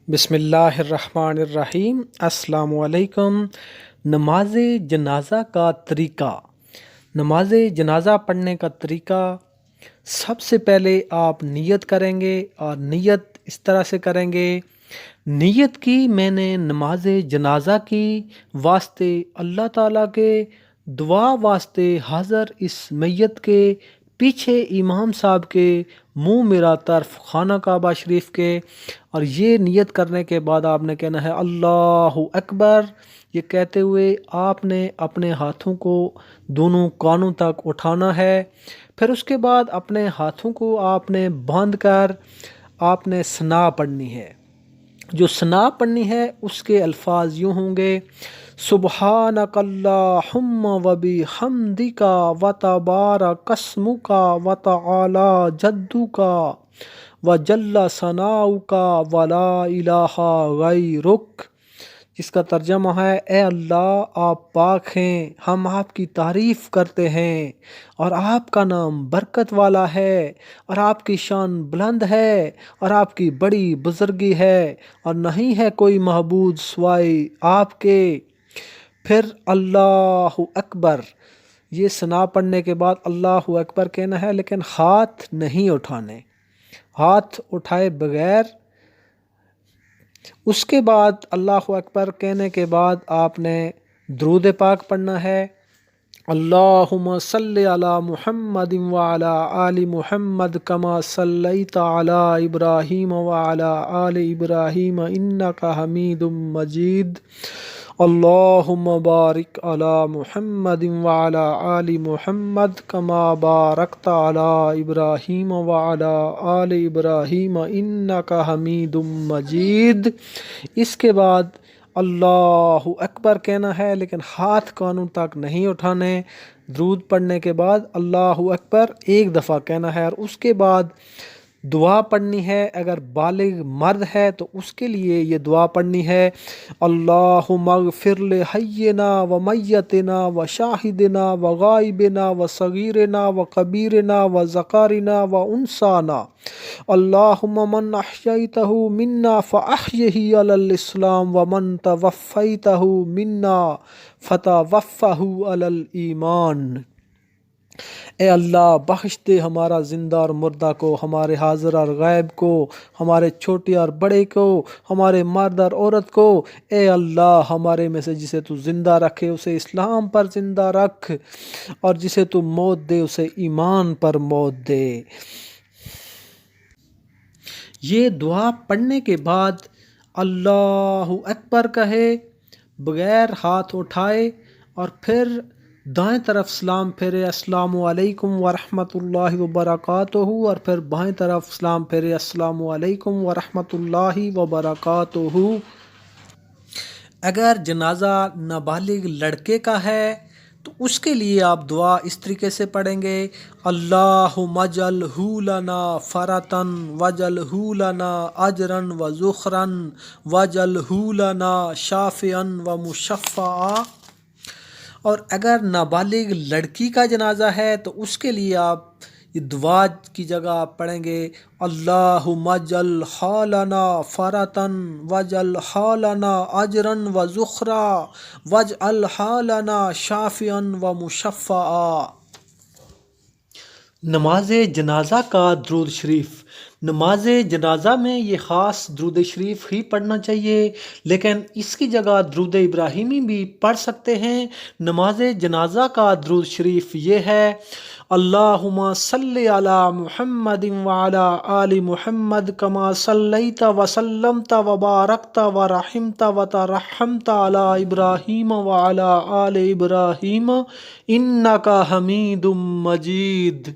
بسم اللہ الرحمن الرحیم۔ السلام علیکم۔ نماز جنازہ کا طریقہ۔ نماز جنازہ پڑھنے کا طریقہ، سب سے پہلے آپ نیت کریں گے اور نیت اس طرح سے کریں گے، نیت کی میں نے نماز جنازہ کی واسطے اللہ تعالیٰ کے، دعا واسطے حاضر اس میت کے پیچھے امام صاحب کے منہ میرا طرف خانہ کعبہ شریف کے، اور یہ نیت کرنے کے بعد آپ نے کہنا ہے اللہ اکبر۔ یہ کہتے ہوئے آپ نے اپنے ہاتھوں کو دونوں کانوں تک اٹھانا ہے، پھر اس کے بعد اپنے ہاتھوں کو آپ نے باندھ کر آپ نے ثنا پڑھنی ہے۔ جو ثنا پڑھنی ہے اس کے الفاظ یوں ہوں گے: سبحانک اللہم و بحمدک و تبارک اسمک و تعالی جدک و جل ثناؤک و لا الہ غیرک، جس کا ترجمہ ہے: اے اللہ آپ پاک ہیں، ہم آپ کی تعریف کرتے ہیں، اور آپ کا نام برکت والا ہے، اور آپ کی شان بلند ہے، اور آپ کی بڑی بزرگی ہے، اور نہیں ہے کوئی معبود سوائے آپ کے۔ پھر اللہ اکبر۔ یہ ثنا پڑھنے کے بعد اللہ اکبر کہنا ہے، لیکن ہاتھ نہیں اٹھانے، ہاتھ اٹھائے بغیر۔ اس کے بعد اللہ اکبر کہنے کے بعد آپ نے درود پاک پڑھنا ہے: اللہم صلی علی محمد وعلی آل محمد کما صلیت علی ابراہیم وعلی آل ابراہیم انک حمید مجید، اللہم بارک علی محمد وعلی آل محمد کما بارکت علی ابراہیم وعلی آل ابراہیم انک حمید مجید۔ اس کے بعد اللہ اکبر کہنا ہے، لیکن ہاتھ کانوں تک نہیں اٹھانے۔ درود پڑھنے کے بعد اللہ اکبر ایک دفعہ کہنا ہے، اور اس کے بعد دعا پڑھنی ہے۔ اگر بالغ مرد ہے تو اس کے لیے یہ دعا پڑھنی ہے: اللہم اغفر لحینا و میتنا و شاہدنا و غائبنا و صغیرنا و کبیرنا و ذکرنا و انثانا، اللہم من احییتہ منا فاحیہ علی الاسلام و من توفیتہ منا فتوفہ علی الایمان۔ اے اللہ بخش دے ہمارا زندہ اور مردہ کو، ہمارے حاضر اور غائب کو، ہمارے چھوٹے اور بڑے کو، ہمارے مرد اور عورت کو۔ اے اللہ ہمارے میں سے جسے تو زندہ رکھے اسے اسلام پر زندہ رکھ، اور جسے تو موت دے اسے ایمان پر موت دے۔ یہ دعا پڑھنے کے بعد اللہ اکبر کہے بغیر ہاتھ اٹھائے، اور پھر دائیں طرف سلام پھیرے: السلام علیکم ورحمۃ اللہ وبرکاتہ، اور پھر بائیں طرف سلام پھیرے: السلام علیکم ورحمۃ اللہ وبرکاتہ۔ اگر جنازہ نابالغ لڑکے کا ہے تو اس کے لیے آپ دعا اس طریقے سے پڑھیں گے: اللہم اجعلہ لنا فرطن واجعلہ لنا اجرا وذخرا واجعلہ لنا شافعا ومشفعا۔ اور اگر نابالغ لڑکی کا جنازہ ہے تو اس کے لیے آپ یہ دعا کی جگہ آپ پڑھیں گے: اللہم اجعلہ لنا فرطا واجعلہ لنا اجرا وذخرا واجعلہ لنا شافعا ومشفعا۔ نماز جنازہ کا درود شریف۔ نماز جنازہ میں یہ خاص درود شریف ہی پڑھنا چاہیے، لیکن اس کی جگہ درود ابراہیمی بھی پڑھ سکتے ہیں۔ نماز جنازہ کا درود شریف یہ ہے: اللہم صلی علی محمد وعلی آل محمد کما صلیت وسلمت وبارکت ورحمت وترحمت علی ابراہیم وعلی آل ابراہیم انک حمید مجید۔